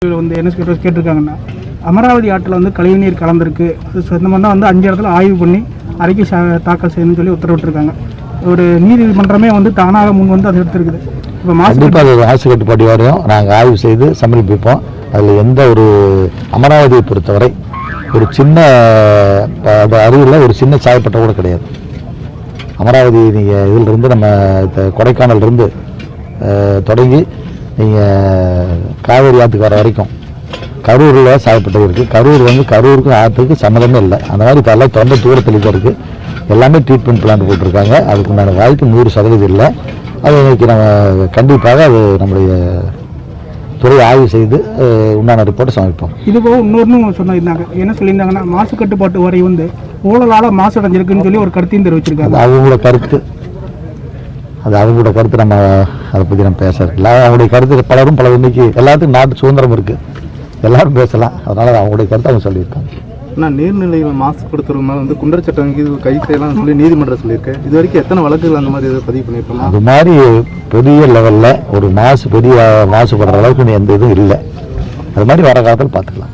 வந்து என்ன கேட்டிருக்காங்கன்னா, அமராவதி ஆற்றில் வந்து கழிவுநீர் கலந்துருக்கு, அது சொந்தமாக தான் வந்து 5 இடத்துல ஆய்வு பண்ணி அறிக்கை தாக்கல் செய்யணும்னு சொல்லி உத்தரவிட்டிருக்காங்க. ஒரு நீதிமன்றமே வந்து தானாக முன் வந்து அதை எடுத்துருக்குது. இப்போ மாசு கட்டுப்பாடு வாரியம் நாங்கள் ஆய்வு செய்து சமர்ப்பிப்போம். அதில் எந்த ஒரு அமராவதியை பொறுத்தவரை ஒரு சின்ன அருகில் ஒரு சின்ன சாயப்பட்ட கூட கிடையாது. அமராவதி நீங்கள் இதிலிருந்து நம்ம கொடைக்கானல்லிருந்து தொடங்கி நீங்கள் காவேரி ஆற்றுக்கு வர வரைக்கும் கரூரில் சாயப்பட்டது இருக்குது. கரூர் வந்து கரூருக்கும் ஆற்றுக்கு சம்மந்தமே இல்லை. அந்த மாதிரி இப்போ எல்லாம் தொண்டை தூரத்தில் தான் இருக்குது. எல்லாமே ட்ரீட்மெண்ட் பிளான் போட்டிருக்காங்க. அதுக்குண்டான வாய்ப்பு 100% இல்லை. அது இன்னைக்கு நம்ம கண்டிப்பாக அது நம்முடைய துறை ஆய்வு செய்து உண்டான ரிப்போர்ட்டை சமைப்போம். இது போக இன்னொன்று சொன்னாங்க, என்ன சொல்லியிருந்தாங்கன்னா, மாசு கட்டுப்பாட்டு வாரி வந்து ஊழலால் மாசு அடைஞ்சிருக்குன்னு சொல்லி ஒரு கருத்தையும் தெரிவிச்சிருக்காங்க. அவங்களோட கருத்து, அது அவங்களோட கருத்து. நம்ம அதை பற்றி நம்ம பேசுறதுல அவங்களுடைய கருத்து பலரும் இன்னைக்கு எல்லாத்துக்கும் நாட்டு சுதந்திரம் இருக்குது, எல்லாரும் பேசலாம். அதனால் அவங்களுடைய கருத்தை அவங்க சொல்லியிருக்காங்க. நான் நீர்நிலைகள் மாசுபடுத்துறதுனால வந்து குண்டர்சட்டம் கை செய்யலாம் சொல்லி நீதிமன்றம் சொல்லியிருக்கேன். இது வரைக்கும் எத்தனை வழக்குகள் அந்த மாதிரி பதிவு பண்ணியிருக்கோம்? அது மாதிரி பெரிய லெவலில் ஒரு பெரிய மாசுபடுற அளவுக்கு எந்த இதுவும் இல்லை. அது மாதிரி வர காலத்தில் பார்த்துக்கலாம்.